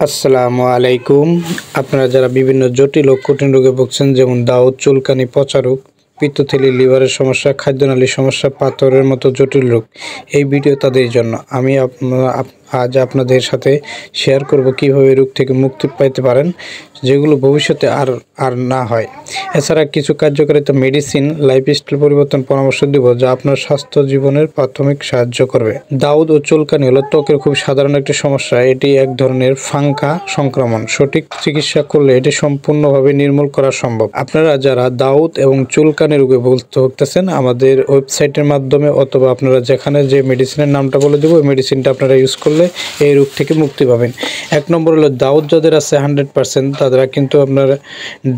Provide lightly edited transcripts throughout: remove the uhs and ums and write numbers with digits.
আসসালামু আলাইকুম। আপনারা যারা বিভিন্ন জটিল ও কঠিন রোগে ভুগছেন, যেমন দাউদ, চুলকানি, পচা রোগ, পিত্তথলি, লিভারের সমস্যা, খাদ্যনালীর সমস্যা, পাথরের মতো জটিল রোগ, এই ভিডিও তাদের জন্য। আমি আজ আপনাদের সাথে শেয়ার করব কিভাবে রোগ থেকে মুক্তি পেতে পারেন, যেগুলো ভবিষ্যতে আর না হয়। এছাড়া কিছু কার্যকারিতা মেডিসিন, লাইফস্টাইল পরিবর্তন পরামর্শ দিব, যা আপনার স্বাস্থ্য জীবনের প্রাথমিক সাহায্য করবে। দাউদ ও চুলকানি হলো ত্বকের খুব সাধারণ একটি সমস্যা। এটি এক ধরনের ফাঙ্গা সংক্রমণ। সঠিক চিকিৎসা করলে এটি সম্পূর্ণভাবে নির্মূল করা সম্ভব। আপনারা যারা দাউদ এবং চুলকানি রোগে ভুগতেছেন, আমাদের ওয়েবসাইটের মাধ্যমে অথবা আপনারা যেখানে যে মেডিসিনের নামটা বলে দেবো, ওই মেডিসিনটা আপনারা ইউজ করলে এই রোগ থেকে মুক্তি পাবেন। এক নম্বর হলো দাউদ যাদের আছে 100%, তারা কিন্তু আপনার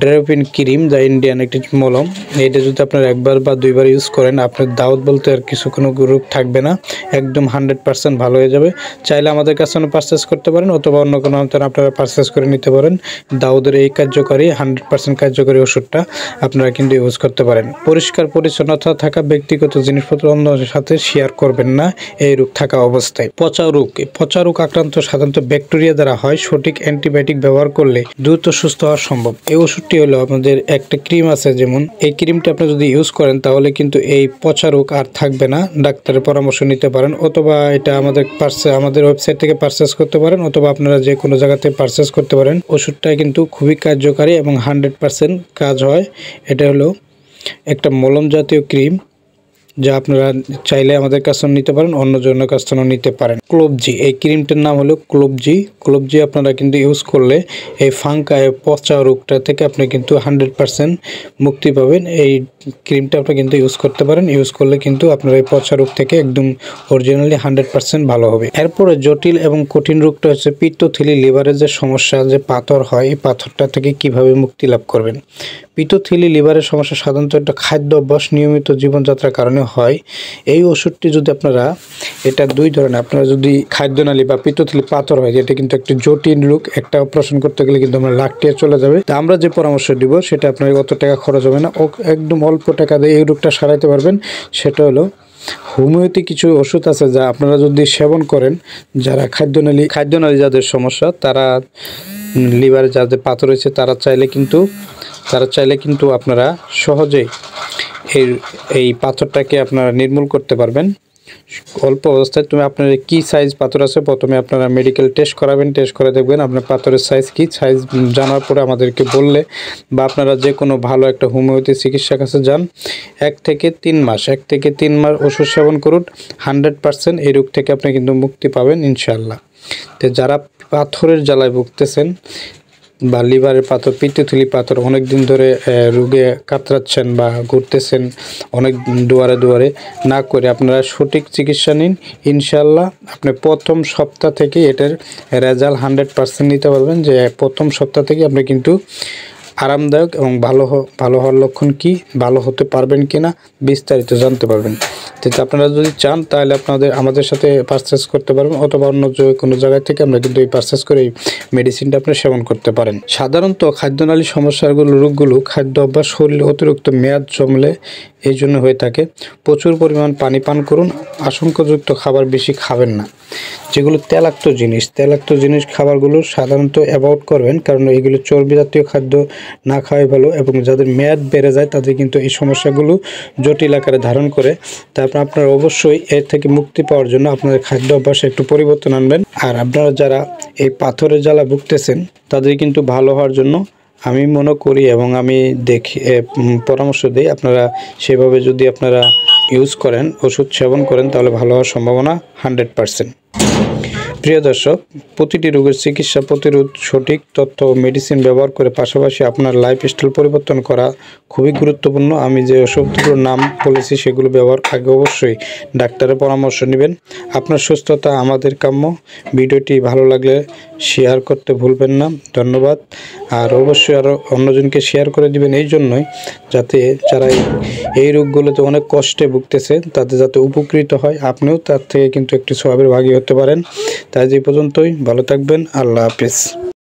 ড্রেপিন ক্রিম, যা ইন্ডিয়ান একটি মলম, এটা যদি আপনারা একবার বা দুইবার ইউজ করেন, আপনার দাউদ বলতে আর কোনো রোগ থাকবে না, একদম 100% ভালো হয়ে যাবে। চাইলে আমাদের কাছে পারচেস করতে পারেন অথবা অন্য কোনো আপনারা পারচেস করে নিতে পারেন। দাউদের এই কার্যকারী 100% কার্যকারী ওষুধটা আপনারা কিন্তু ইউজ করতে পারেন। পরিষ্কার পরিচ্ছন্নতা থাকা, ব্যক্তিগত জিনিসপত্র অন্যদের সাথে শেয়ার করবেন না এই রোগ থাকা অবস্থায়। পচা রোগ আক্রান্ত সাধারণত ব্যাকটেরিয়া দ্বারা হয়। সঠিক অ্যান্টিবায়োটিক ব্যবহার করলে দ্রুত সুস্থ হওয়া সম্ভব। এই ওষুধটি হলো আমাদের একটা ক্রিম আছে, যেমন এই ক্রিমটা আপনি যদি ইউজ করেন তাহলে কিন্তু এই পচা রোগ আর থাকবে না। ডাক্তারের পরামর্শ নিতে পারেন, অথবা এটা আমাদের ওয়েবসাইট থেকে পারচেস করতে পারেন, অথবা আপনারা যে কোনো জায়গাতে পারচেস করতে পারেন। ওষুধটা কিন্তু খুবই কার্যকারী এবং 100% কাজ হয়। এটা হলো একটা মলম জাতীয় ক্রিম, যা আপনারা চাইলে আমাদের কাছে নিতে পারেন, অন্য জনের কাছ থেকেও নিতে পারেন। ক্লোবজি, এই ক্রিমটার নাম হলো ক্লোবজি আপনারা কিন্তু ইউজ করলে এই ফাঙ্কা, পচা রোগটা থেকে আপনি কিন্তু 100% মুক্তি পাবেন। এই ক্রিমটা আপনি কিন্তু ইউজ করতে পারেন। ইউজ করলে কিন্তু আপনার এই পচা রোগ থেকে একদম অরিজিনালি 100% ভালো হবে। এরপরে জটিল এবং কঠিন রোগটা হচ্ছে পিত্তথলি, লিভারের যে সমস্যা, যে পাথর হয়, এই পাথরটা থেকে কিভাবে মুক্তি লাভ করবেন। পিত্তথলি, লিভারের সমস্যা সাধারণত একটা খাদ্য অভ্যাস, নিয়মিত জীবনযাত্রার কারণে হয়। এই ওষুধটি যদি আপনারা, এটা দুই ধরনের, আপনারা যদি খাদ্যনালী বা পিত্তথলি পাথর হয়, যেটা কিন্তু একটি জটিল রোগ, একটা অপারেশন করতে গেলে কিন্তু আমরা লাখ টাকা চলে যাবে। তা আমরা যে পরামর্শ দিব সেটা আপনার অত টাকা খরচ হবে না, একদম অল্প টাকা দিয়ে এই রোগটা সারাইতে পারবেন। সেটা হলো হোমিওপ্যাথি কিছু ওষুধ আছে, যা আপনারা যদি সেবন করেন, যারা খাদ্যনালী যাদের সমস্যা, তারা লিভারে যাদের পাথর রয়েছে, তারা চাইলে কিন্তু আপনারা সহজেই এই পাথরটাকে আপনারা নির্মূল করতে পারবেন অল্প অবস্থায়। আপনার কি সাইজ পাথর আছে, প্রথমে আপনারা মেডিকেল টেস্ট করাবেন। টেস্ট করে দেখবেন আপনার পাথরের সাইজ কি। সাইজ জানার পরে আমাদেরকে বললে, বা আপনারা যে কোনো ভালো একটা হোমিওপ্যাথি চিকিৎসার কাছে যান, 1 থেকে 3 মাস ওষুধ সেবন করুন। 100% এই রোগ থেকে আপনি কিন্তু মুক্তি পাবেন ইনশাআল্লাহ। তো যারা পাথরের জ্বালায় ভুগতেছেন, বা লিভারের পাথর, পিত্তথলি পাথর, অনেক দিন ধরে রোগে কাতরাচ্ছেন বা ঘুরতেছেন অনেক দুয়ারে না করে, আপনারা সঠিক চিকিৎসা নিন। ইনশাআল্লাহ আপনি প্রথম সপ্তাহ থেকে এটার রেজাল্ট 100% নিতে পারবেন, যে প্রথম সপ্তাহ থেকে আপনি কিন্তু আরামদায়ক এবং ভালো হওয়ার লক্ষণ কি, ভালো হতে পারবেন কিনা বিস্তারিত জানতে পারবেন। কিন্তু আপনারা যদি চান তাহলে আমাদের সাথে পারচেস করতে পারবেন, অথবা অন্য কোনো জায়গায় থেকে আমরা কিন্তু এই পারচেস করে এই মেডিসিনটা আপনি সেবন করতে পারেন। সাধারণত খাদ্যনালী রোগগুলো খাদ্য অভ্যাস, শরীরে অতিরিক্ত মেয়াদ জমলে এই জন্য হয়ে থাকে। প্রচুর পরিমাণ পানি পান করুন। আশঙ্কাযুক্ত খাবার বেশি খাবেন না। যেগুলো তেলাক্ত জিনিস খাবারগুলো সাধারণত অ্যাভয়েড করবেন, কারণ এগুলো চর্বি জাতীয় খাদ্য না খাওয়াই ভালো। এবং যাদের মেয়াদ বেড়ে যায়, তাদের কিন্তু এই সমস্যাগুলো জটিল আকারে ধারণ করে। তারপর আপনারা অবশ্যই এর থেকে মুক্তি পাওয়ার জন্য আপনাদের খাদ্য অভ্যাসে একটু পরিবর্তন আনবেন। আর আপনারা যারা এই পাথরের জ্বালা ভুগতেছেন, তাদের কিন্তু ভালো হওয়ার জন্য আমি মনে করি এবং আমি পরামর্শ দিই, আপনারা সেভাবে যদি আপনারা ইউজ করেন, ওষুধ সেবন করেন, তাহলে ভালো হওয়ার সম্ভাবনা 100%। প্রিয় দর্শক, প্রতিটি রোগের চিকিৎসা, প্রতিরোধ, সঠিক তথ্য ও মেডিসিন ব্যবহার করে পাশাপাশি আপনার লাইফস্টাইল পরিবর্তন করা খুবই গুরুত্বপূর্ণ। আমি যে ওষুধগুলোর নাম বলেছি সেগুলো ব্যবহার আগে অবশ্যই ডাক্তারের পরামর্শ নেবেন। আপনার সুস্থতা আমাদের কাম্য। ভিডিওটি ভালো লাগলে শেয়ার করতে ভুলবেন না। ধন্যবাদ। আর অবশ্যই আরও অন্যজনকে শেয়ার করে দিবেন, এই জন্যই যাতে যারা এই রোগগুলোতে অনেক কষ্টে ভুগতেছে, তাতে যাতে উপকৃত হয়, আপনিও তার থেকে কিন্তু একটি সওয়াবের ভাগী হতে পারেন। তাই এই পর্যন্তই, ভালো থাকবেন। আল্লাহ হাফেজ।